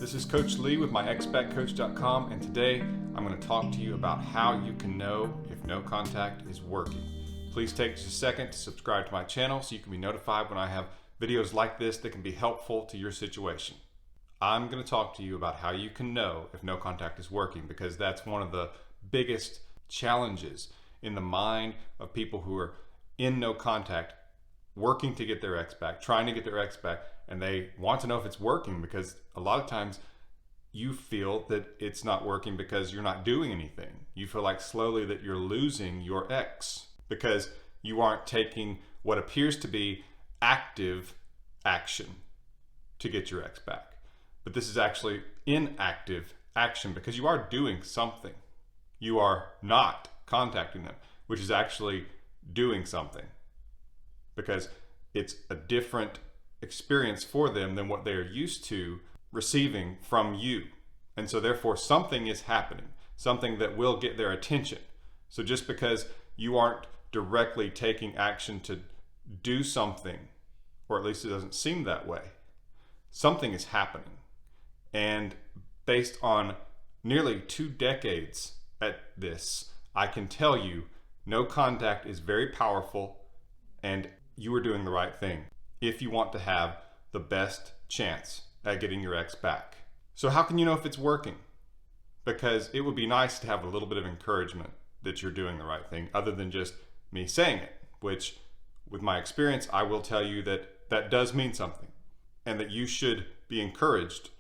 This is Coach Lee with myexpatcoach.com, and today I'm going to talk to you about how you can know if no contact is working. Please take just a second to subscribe to my channel so you can be notified when I have videos like this that can be helpful to your situation. I'm going to talk to you about how you can know if no contact is working, because that's one of the biggest challenges in the mind of people who are in no contact, working to get their ex back, trying to get their ex back, and they want to know if it's working, because a lot of times you feel that it's not working because you're not doing anything. You feel like slowly that you're losing your ex because you aren't taking what appears to be active action to get your ex back. But this is actually inactive action because you are doing something. You are not contacting them, which is actually doing something, because it's a different experience for them than what they are used to receiving from you. And so therefore something is happening, something that will get their attention. So just because you aren't directly taking action to do something, or at least it doesn't seem that way, something is happening. And based on nearly 2 decades at this, I can tell you no contact is very powerful, and you are doing the right thing if you want to have the best chance at getting your ex back. So how can you know if it's working? Because it would be nice to have a little bit of encouragement that you're doing the right thing, other than just me saying it, which with my experience, I will tell you that that does mean something, and that you should be encouraged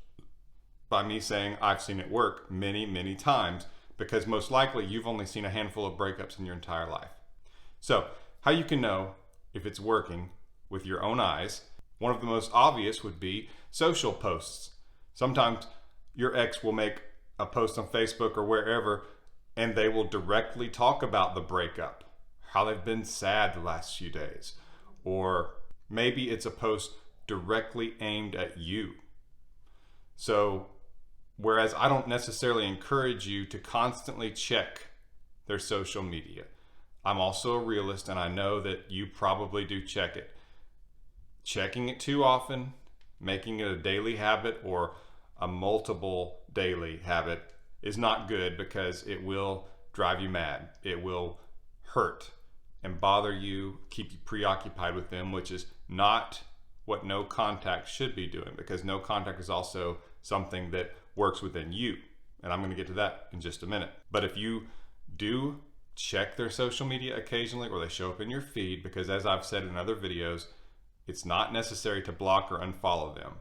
by me saying I've seen it work many, many times, because most likely you've only seen a handful of breakups in your entire life. So how you can know if it's working with your own eyes, one of the most obvious would be social posts. Sometimes your ex will make a post on Facebook or wherever, and they will directly talk about the breakup, how they've been sad the last few days, or maybe it's a post directly aimed at you. So whereas I don't necessarily encourage you to constantly check their social media, I'm also a realist, and I know that you probably do check it. Checking it too often, making it a daily habit or a multiple daily habit is not good, because it will drive you mad. It will hurt and bother you, keep you preoccupied with them, which is not what no contact should be doing, because no contact is also something that works within you. And I'm going to get to that in just a minute. But if you do check their social media occasionally, or they show up in your feed, because as I've said in other videos, it's not necessary to block or unfollow them,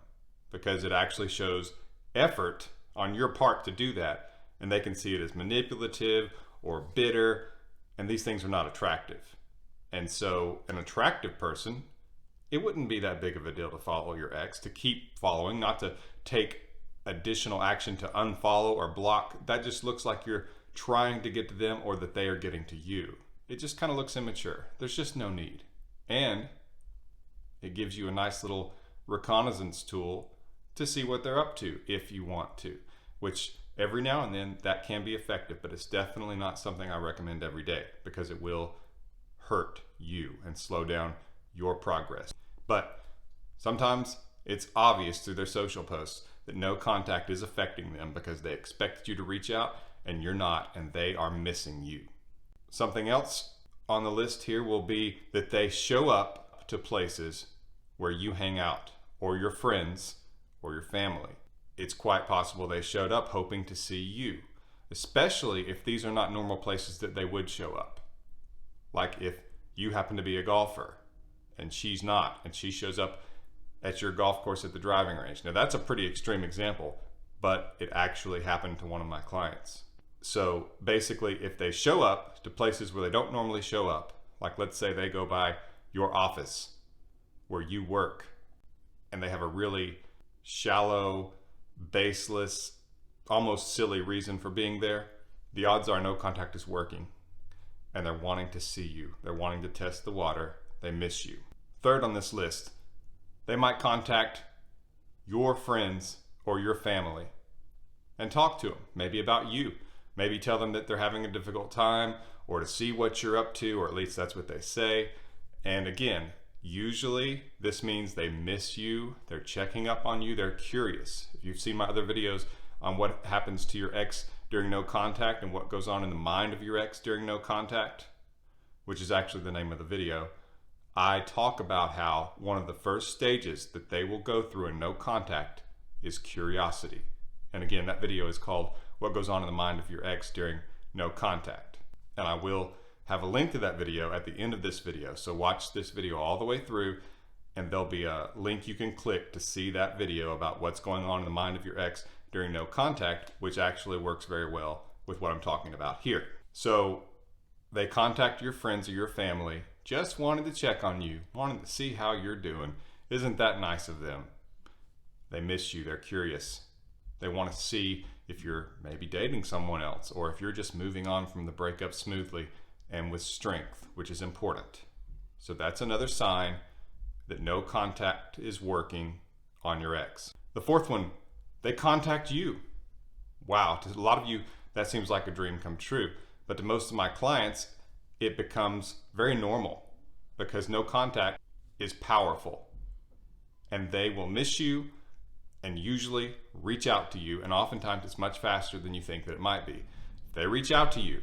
because it actually shows effort on your part to do that, and they can see it as manipulative or bitter, and these things are not attractive. And so an attractive person, it wouldn't be that big of a deal to follow your ex, to keep following, not to take additional action to unfollow or block. That just looks like you're trying to get to them, or that they are getting to you. It just kind of looks immature. There's just no need. And it gives you a nice little reconnaissance tool to see what they're up to if you want to, which every now and then that can be effective, but it's definitely not something I recommend every day, because it will hurt you and slow down your progress. But sometimes it's obvious through their social posts that no contact is affecting them, because they expected you to reach out and you're not, and they are missing you. Something else on the list here will be that they show up to places where you hang out, or your friends, or your family. It's quite possible they showed up hoping to see you, especially if these are not normal places that they would show up. Like if you happen to be a golfer and she's not, and she shows up at your golf course at the driving range. Now that's a pretty extreme example, but it actually happened to one of my clients. So basically, if they show up to places where they don't normally show up, like let's say they go by your office where you work, and they have a really shallow, baseless, almost silly reason for being there, the odds are no contact is working, and they're wanting to see you. They're wanting to test the water. They miss you. Third on this list, they might contact your friends or your family and talk to them, maybe about you. Maybe tell them that they're having a difficult time, or to see what you're up to, or at least that's what they say. And again, Usually this means they miss you, they're checking up on you, they're curious. If you've seen my other videos on what happens to your ex during no contact and what goes on in the mind of your ex during no contact, which is actually the name of the video, I talk about how one of the first stages that they will go through in no contact is curiosity. And again, that video is called What Goes On in the Mind of Your Ex During No Contact. And I will have a link to that video at the end of this video. So watch this video all the way through, and there'll be a link you can click to see that video about what's going on in the mind of your ex during no contact, which actually works very well with what I'm talking about here. So they contact your friends or your family, just wanted to check on you, wanted to see how you're doing. Isn't that nice of them? They miss you, they're curious. They want to see if you're maybe dating someone else, or if you're just moving on from the breakup smoothly and with strength, which is important. So that's another sign that no contact is working on your ex. The fourth one, they contact you. Wow, to a lot of you, that seems like a dream come true. But to most of my clients, it becomes very normal because no contact is powerful. And they will miss you and usually reach out to you. And oftentimes it's much faster than you think that it might be. If they reach out to you,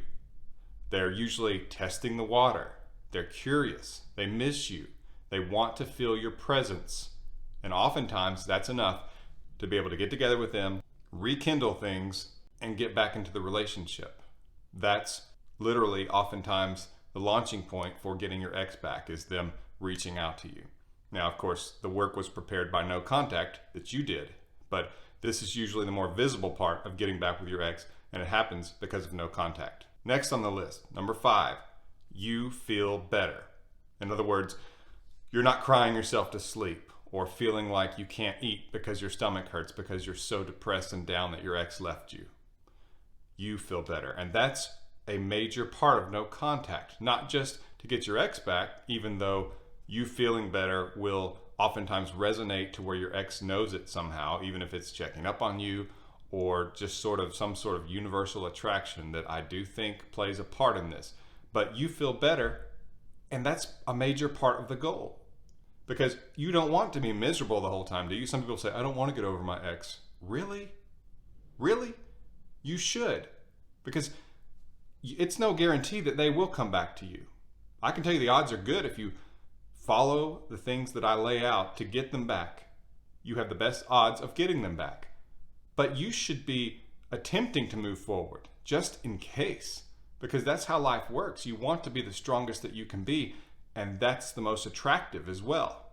they're usually testing the water. They're curious. They miss you. They want to feel your presence. And oftentimes that's enough to be able to get together with them, rekindle things, and get back into the relationship. That's literally oftentimes the launching point for getting your ex back, is them reaching out to you. Now, of course, the work was prepared by no contact that you did, but this is usually the more visible part of getting back with your ex, and it happens because of no contact. Next on the list, number 5, you feel better. In other words, you're not crying yourself to sleep or feeling like you can't eat because your stomach hurts because you're so depressed and down that your ex left you. You feel better. And that's a major part of no contact, not just to get your ex back, even though you feeling better will oftentimes resonate to where your ex knows it somehow, even if it's checking up on you or just sort of some sort of universal attraction that I do think plays a part in this. But you feel better, and that's a major part of the goal. Because you don't want to be miserable the whole time, do you? Some people say, I don't want to get over my ex. Really? Really? You should. Because it's no guarantee that they will come back to you. I can tell you the odds are good if you follow the things that I lay out to get them back. You have the best odds of getting them back. But you should be attempting to move forward, just in case. Because that's how life works. You want to be the strongest that you can be, and that's the most attractive as well.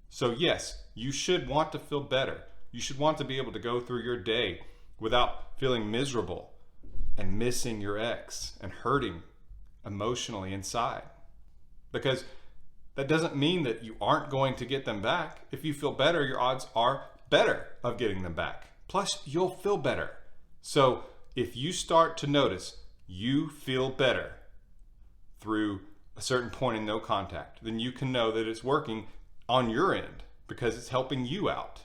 So yes, you should want to feel better. You should want to be able to go through your day without feeling miserable and missing your ex and hurting emotionally inside. Because that doesn't mean that you aren't going to get them back. If you feel better, your odds are better of getting them back. Plus, you'll feel better. So if you start to notice you feel better through a certain point in no contact, then you can know that it's working on your end because it's helping you out.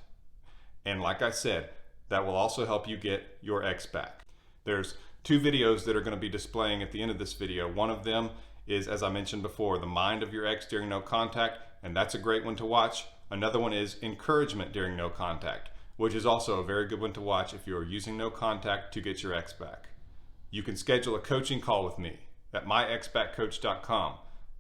And like I said, that will also help you get your ex back. There's 2 videos that are going to be displaying at the end of this video. One of them is, as I mentioned before, the mind of your ex during no contact, and that's a great one to watch. Another one is encouragement during no contact, which is also a very good one to watch if you're using no contact to get your ex back. You can schedule a coaching call with me at myexbackcoach.com,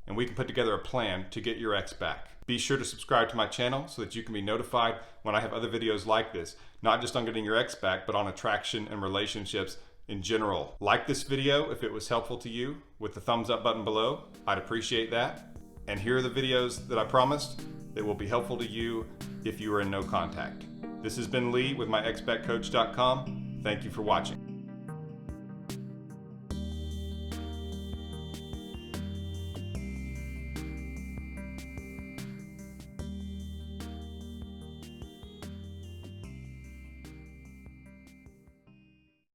and we can put together a plan to get your ex back. Be sure to subscribe to my channel so that you can be notified when I have other videos like this, not just on getting your ex back, but on attraction and relationships in general. Like this video if it was helpful to you with the thumbs up button below. I'd appreciate that. And here are the videos that I promised that will be helpful to you if you are in no contact. This has been Lee with myexbackcoach.com. Thank you for watching.